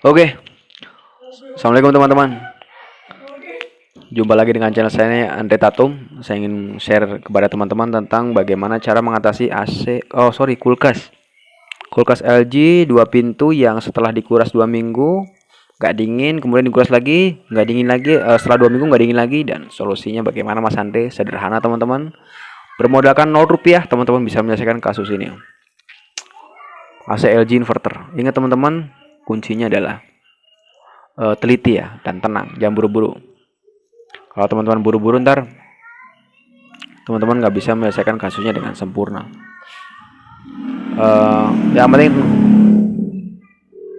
Oke, assalamualaikum teman-teman. Jumpa lagi dengan channel saya Andre Tatum. Saya ingin share kepada teman-teman tentang bagaimana cara mengatasi kulkas. Kulkas LG 2 pintu yang setelah dikuras 2 minggu nggak dingin, kemudian dikuras lagi nggak dingin lagi, setelah 2 minggu nggak dingin lagi. Dan solusinya bagaimana, Mas Andre? Sederhana teman-teman. Bermodalkan 0 rupiah, teman-teman bisa menyelesaikan kasus ini. AC LG inverter. Ingat teman-teman, kuncinya adalah teliti ya dan tenang, jangan buru-buru. Kalau teman-teman buru-buru, ntar teman-teman nggak bisa menyelesaikan kasusnya dengan sempurna. Yang penting,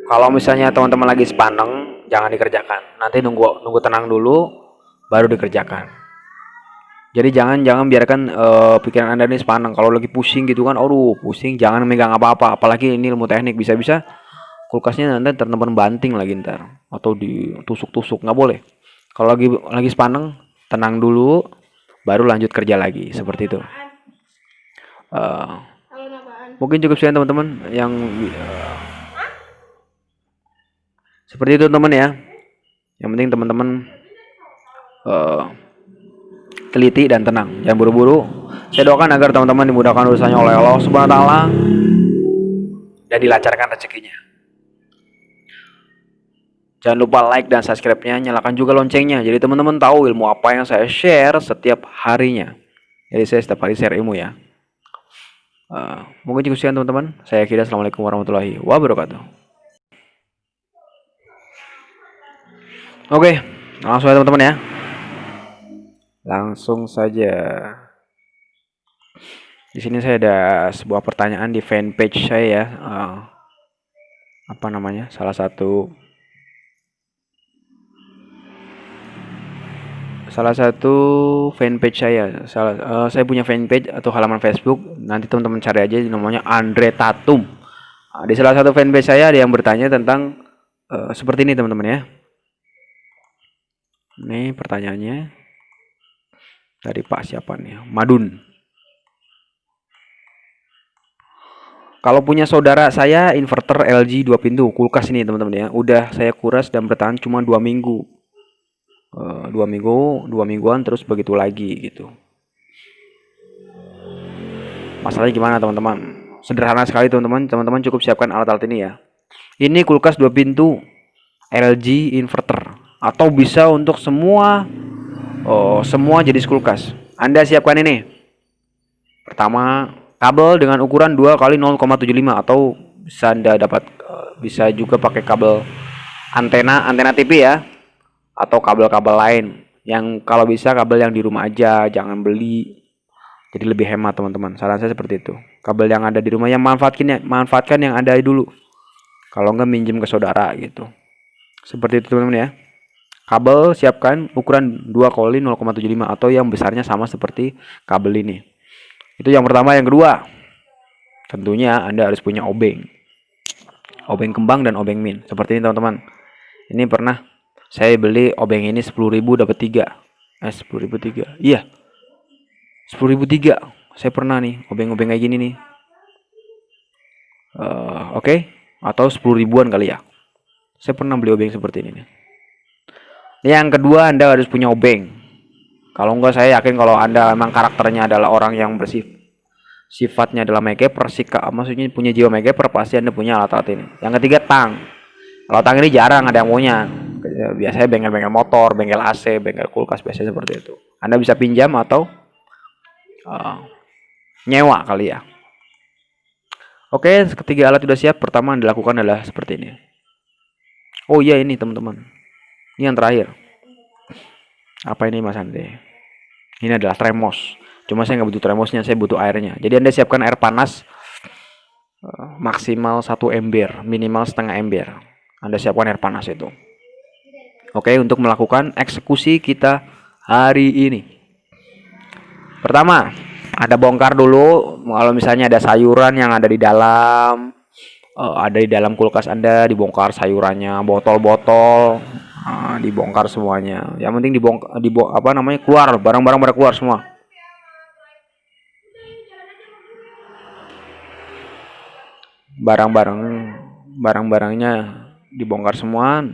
kalau misalnya teman-teman lagi sepaneng, jangan dikerjakan. Nanti nunggu tenang dulu, baru dikerjakan. Jadi jangan biarkan pikiran Anda ini sepaneng. Kalau lagi pusing gitu kan, aduh pusing, jangan megang apa-apa. Apalagi ini ilmu teknik, bisa-bisa kulkasnya nanti teman-teman banting lagi ntar, atau ditusuk-tusuk, nggak boleh. Kalau lagi sepaneng, tenang dulu, baru lanjut kerja lagi, seperti itu. Mungkin cukup sekian teman-teman yang seperti itu teman ya. Yang penting teman-teman teliti dan tenang, jangan buru-buru. Saya doakan agar teman-teman dimudahkan urusannya oleh Allah Subhanahu wa taala dan dilancarkan rezekinya. Jangan lupa like dan subscribe-nya, nyalakan juga loncengnya. Jadi teman-teman tahu ilmu apa yang saya share setiap harinya. Jadi saya setiap hari share ilmu ya. Mungkin cukup sekian teman-teman. Saya kira assalamualaikum warahmatullahi wabarakatuh. Oke, langsung aja teman-teman ya. Langsung saja. Di sini saya ada sebuah pertanyaan di fanpage saya ya. Salah satu fanpage saya. Saya punya fanpage atau halaman Facebook. Nanti teman-teman cari aja, namanya Andre Tatum. Di salah satu fanpage saya ada yang bertanya tentang seperti ini teman-teman ya. Ini pertanyaannya dari Pak siapa nih? Madun. Kalau punya saudara saya inverter LG 2 pintu kulkas ini teman-teman ya, udah saya kuras dan bertahan cuma 2 minggu. 2 mingguan terus begitu lagi gitu. Masalahnya gimana teman-teman? Sederhana sekali teman-teman. Teman-teman cukup siapkan alat-alat ini ya. Ini kulkas 2 pintu LG inverter, atau bisa untuk semua jenis kulkas. Anda siapkan ini. Pertama, kabel dengan ukuran 2 kali 0,75, atau bisa Anda dapat bisa juga pakai kabel antena TV ya, atau kabel-kabel lain yang kalau bisa kabel yang di rumah aja, jangan beli. Jadi lebih hemat teman-teman. Saran saya seperti itu. Kabel yang ada di rumah, yang manfaatkan yang ada dulu. Kalau enggak minjem ke saudara gitu. Seperti itu teman-teman ya. Kabel siapkan ukuran 2 kali 0,75, atau yang besarnya sama seperti kabel ini. Itu yang pertama. Yang kedua, tentunya Anda harus punya obeng. Obeng kembang dan obeng min. Seperti ini teman-teman. Ini pernah saya beli obeng ini 10.000 dapat 3. 10.000 3. Iya. 10.000 3. Saya pernah nih obeng-obeng kayak gini nih. Oke. Atau 10 ribuan kali ya. Saya pernah beli obeng seperti ini nih. Yang kedua, Anda harus punya obeng. Kalau enggak, saya yakin kalau Anda memang karakternya adalah orang yang sifatnya adalah makeper, maksudnya punya jiwa makeper, pasti Anda punya alat-alat ini. Yang ketiga, tang. Kalau tang ini jarang ada yang punya. Biasanya bengkel-bengkel motor, bengkel AC, bengkel kulkas, biasanya seperti itu. Anda bisa pinjam atau nyewa kali ya. Oke, ketiga alat sudah siap. Pertama yang dilakukan adalah seperti ini. Oh iya, ini teman-teman. Ini yang terakhir. Apa ini Mas Ande? Ini adalah termos. Cuma saya nggak butuh termosnya, saya butuh airnya. Jadi Anda siapkan air panas maksimal 1 ember, minimal setengah ember. Anda siapkan air panas itu. Oke, untuk melakukan eksekusi kita hari ini. Pertama, Anda bongkar dulu. Kalau misalnya ada sayuran yang ada di dalam, kulkas Anda, dibongkar sayurannya, botol-botol, dibongkar semuanya. Yang penting keluar barang-barang pada keluar semua. Barang-barangnya dibongkar semua.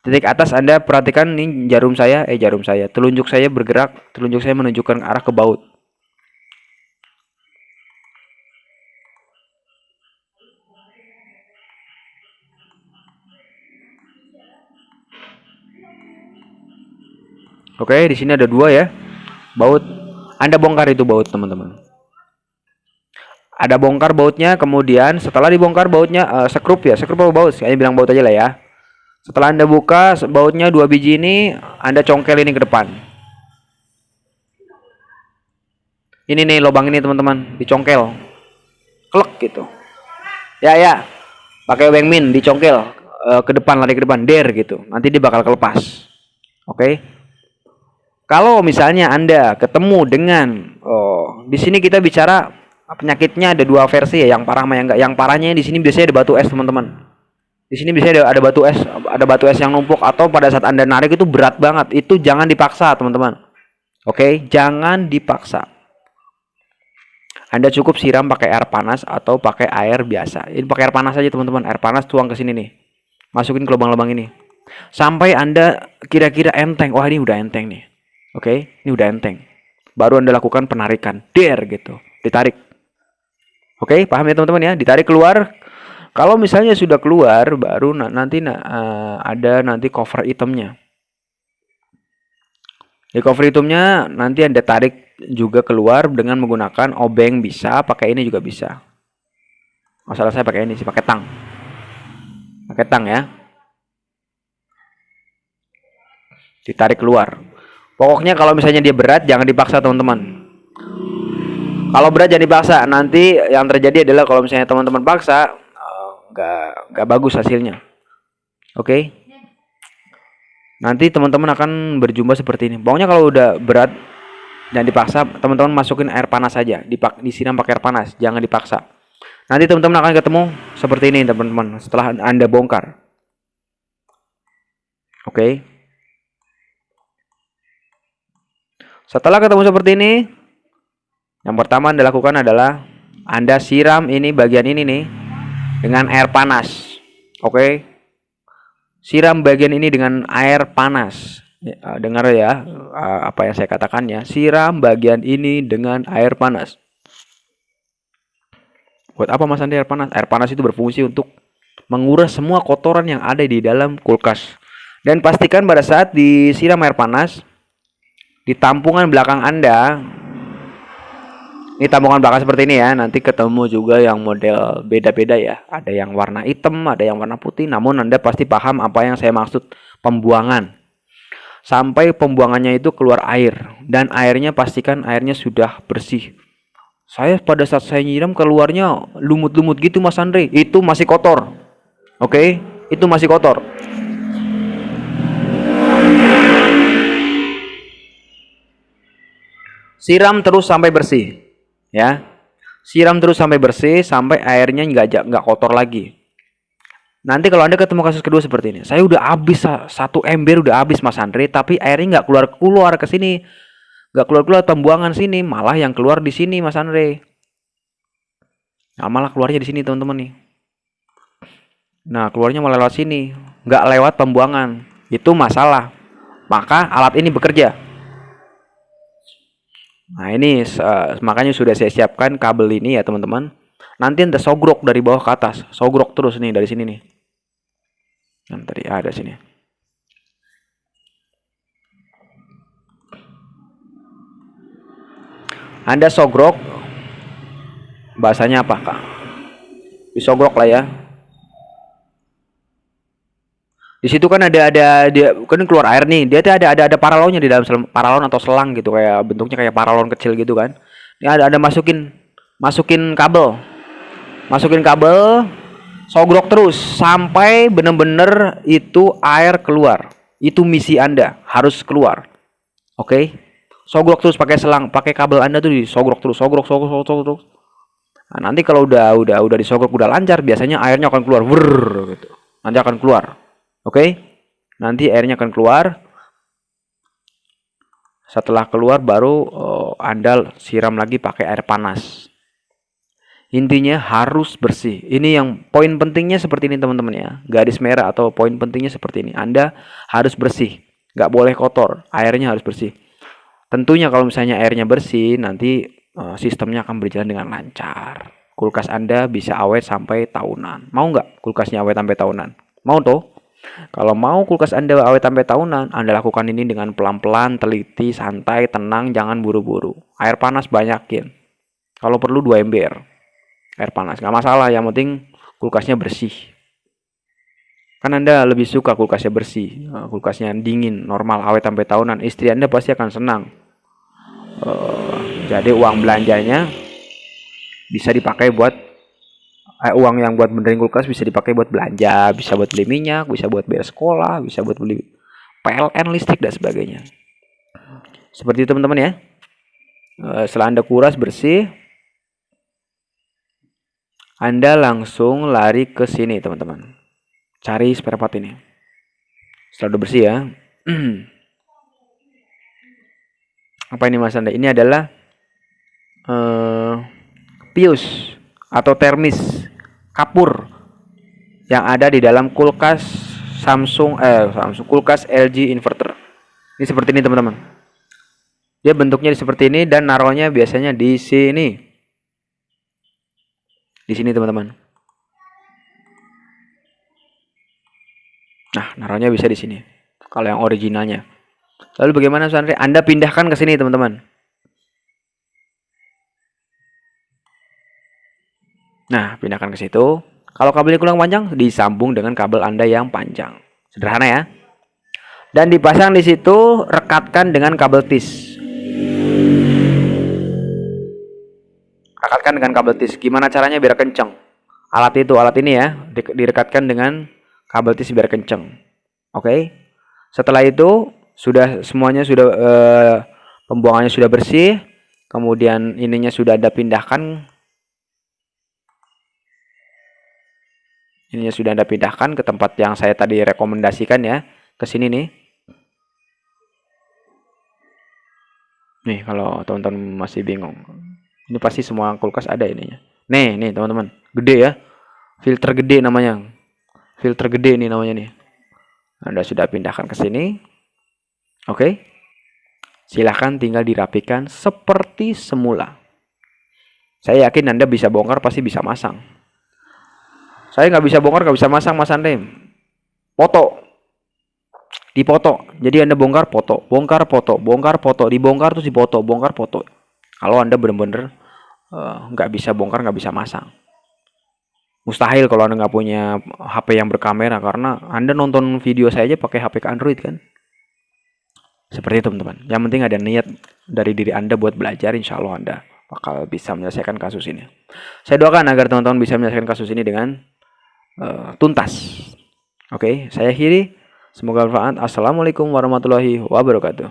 Titik atas Anda perhatikan nih telunjuk saya bergerak, telunjuk saya menunjukkan arah ke baut. Oke, di sini ada 2 ya. Baut. Anda bongkar itu baut, teman-teman. Ada bongkar bautnya, kemudian setelah dibongkar bautnya sekrup apa baut? Saya bilang baut aja lah ya. Setelah Anda buka bautnya 2 biji ini, Anda congkel ini ke depan. Ini nih lubang ini teman-teman, dicongkel. Klek gitu. Ya. Pakai obeng min dicongkel ke depan, lari ke depan, der gitu. Nanti dia bakal kelepas. Oke. Kalau misalnya Anda ketemu dengan di sini kita bicara penyakitnya ada 2 versi ya, yang parah sama yang enggak. Yang parahnya di sini biasanya ada batu es, teman-teman. Di sini biasanya ada batu es yang numpuk, atau pada saat Anda narik itu berat banget. Itu jangan dipaksa, teman-teman. Oke, jangan dipaksa. Anda cukup siram pakai air panas atau pakai air biasa. Ini pakai air panas aja, teman-teman. Air panas tuang ke sini nih. Masukin ke lubang-lubang ini. Sampai Anda kira-kira enteng. Wah, ini udah enteng nih. Oke, ini udah enteng. Baru Anda lakukan penarikan. Der gitu. Ditarik. Oke, paham ya teman-teman ya? Ditarik keluar. Kalau misalnya sudah keluar, baru nanti ada cover itemnya. Di cover itemnya nanti Anda tarik juga keluar dengan menggunakan obeng, bisa pakai ini juga bisa. Masalah saya pakai ini sih, pakai tang. Pakai tang ya. Ditarik keluar. Pokoknya kalau misalnya dia berat jangan dipaksa, teman-teman. Kalau berat jangan dipaksa. Nanti yang terjadi adalah kalau misalnya teman-teman paksa, nggak bagus hasilnya. Oke. Nanti teman-teman akan berjumpa seperti ini. Pokoknya kalau udah berat jangan dipaksa, teman-teman masukin air panas saja, disiram pakai air panas, jangan dipaksa. Nanti teman-teman akan ketemu seperti ini, teman-teman, setelah Anda bongkar. Oke. Setelah ketemu seperti ini, yang pertama Anda lakukan adalah Anda siram ini bagian ini nih dengan air panas. Oke. Siram bagian ini dengan air panas. Dengar ya apa yang saya katakan ya. Siram bagian ini dengan air panas. Buat apa Mas Andi air panas? Air panas itu berfungsi untuk menguras semua kotoran yang ada di dalam kulkas. Dan pastikan pada saat disiram air panas, di tampungan belakang Anda, ini tampungan belakang seperti ini ya, nanti ketemu juga yang model beda-beda ya. Ada yang warna hitam, ada yang warna putih, namun Anda pasti paham apa yang saya maksud, pembuangan. Sampai pembuangannya itu keluar air, dan airnya pastikan airnya sudah bersih. Saya pada saat saya nyiram keluarnya lumut-lumut gitu Mas Andre, itu masih kotor. Oke, itu masih kotor. Siram terus sampai bersih. Ya, siram terus sampai bersih, sampai airnya nggak kotor lagi. Nanti kalau Anda ketemu kasus kedua seperti ini, saya udah habis 1 ember udah habis Mas Andre, tapi airnya nggak keluar ke sini, nggak keluar pembuangan sini, malah yang keluar di sini Mas Andre. Nah, malah keluarnya di sini teman-teman nih. Nah, keluarnya malah lewat sini, nggak lewat pembuangan. Itu masalah. Maka alat ini bekerja. Nah ini makanya sudah saya siapkan kabel ini ya teman-teman. Nanti Anda sogrok dari bawah ke atas, sogrok terus nih dari sini nih. Nanti ada sini. Anda sogrok, bahasanya apa Kak? Disogrok lah ya. Di situ kan dia kan keluar air nih. Dia tuh ada paralonnya di dalam paralon atau selang gitu, kayak bentuknya kayak paralon kecil gitu kan. Ini ada masukin kabel. Masukin kabel, sogrok terus sampai bener-bener itu air keluar. Itu misi Anda, harus keluar. Oke. Sogrok terus pakai selang, pakai kabel Anda tuh disogrok terus, sogrok. Nah, nanti kalau udah disogrok udah lancar, biasanya airnya akan keluar. Wrrr, gitu. Nanti akan keluar. Oke, nanti airnya akan keluar. Setelah keluar baru Anda siram lagi pakai air panas. Intinya harus bersih. Ini yang poin pentingnya seperti ini teman-teman ya. Garis merah atau poin pentingnya seperti ini. Anda harus bersih. Nggak boleh kotor. Airnya harus bersih. Tentunya kalau misalnya airnya bersih, nanti sistemnya akan berjalan dengan lancar. Kulkas Anda bisa awet sampai tahunan. Mau nggak kulkasnya awet sampai tahunan? Mau toh? Kalau mau kulkas Anda awet sampai tahunan, Anda lakukan ini dengan pelan-pelan, teliti, santai, tenang, jangan buru-buru. Air panas banyakin. Kalau perlu 2 ember air panas, nggak masalah, yang penting kulkasnya bersih. Kan Anda lebih suka kulkasnya bersih, kulkasnya dingin, normal, awet sampai tahunan. Istri Anda pasti akan senang. Jadi uang belanjanya bisa dipakai buat uang yang buat benerin kulkas bisa dipakai buat belanja, bisa buat beli minyak, bisa buat bayar sekolah, bisa buat beli PLN, listrik dan sebagainya. Seperti itu teman-teman ya. Setelah Anda kuras bersih, Anda langsung lari ke sini teman-teman. Cari spare part ini. Setelah udah bersih ya. Apa ini Mas Anda? Ini adalah pius atau termis kapur yang ada di dalam kulkas Samsung kulkas LG inverter. Ini seperti ini teman-teman. Dia bentuknya seperti ini dan naruhnya biasanya di sini. Di sini teman-teman. Nah, naruhnya bisa di sini. Kalau yang originalnya. Lalu bagaimana Mas Andre? Anda pindahkan ke sini teman-teman. Nah, pindahkan ke situ. Kalau kabelnya kurang panjang, disambung dengan kabel Anda yang panjang. Sederhana ya. Dan dipasang di situ, rekatkan dengan kabel tis. Rekatkan dengan kabel tis. Gimana caranya biar kenceng? Alat ini ya, direkatkan dengan kabel tis biar kenceng. Oke. Setelah itu, semuanya sudah pembuangannya sudah bersih. Kemudian ininya sudah Anda pindahkan. Ininya sudah Anda pindahkan ke tempat yang saya tadi rekomendasikan ya. Ke sini nih. Nih kalau teman-teman masih bingung. Ini pasti semua kulkas ada ininya. Nih teman-teman. Gede ya. Filter gede namanya. Filter gede nih namanya nih. Anda sudah pindahkan ke sini. Oke. Silahkan tinggal dirapikan seperti semula. Saya yakin Anda bisa bongkar, pasti bisa masang. Saya nggak bisa bongkar, nggak bisa masang Mas Andre. Foto. Dipoto. Jadi Anda bongkar, foto. Bongkar, foto. Bongkar, foto. Dibongkar terus dipoto. Bongkar, foto. Kalau Anda benar-benar nggak bisa bongkar, nggak bisa masang. Mustahil kalau Anda nggak punya HP yang berkamera. Karena Anda nonton video saya aja pakai HP Android kan. Seperti itu teman-teman. Yang penting ada niat dari diri Anda buat belajar. Insya Allah Anda bakal bisa menyelesaikan kasus ini. Saya doakan agar teman-teman bisa menyelesaikan kasus ini dengan tuntas. Oke, saya akhiri. Semoga bermanfaat. Assalamualaikum warahmatullahi wabarakatuh.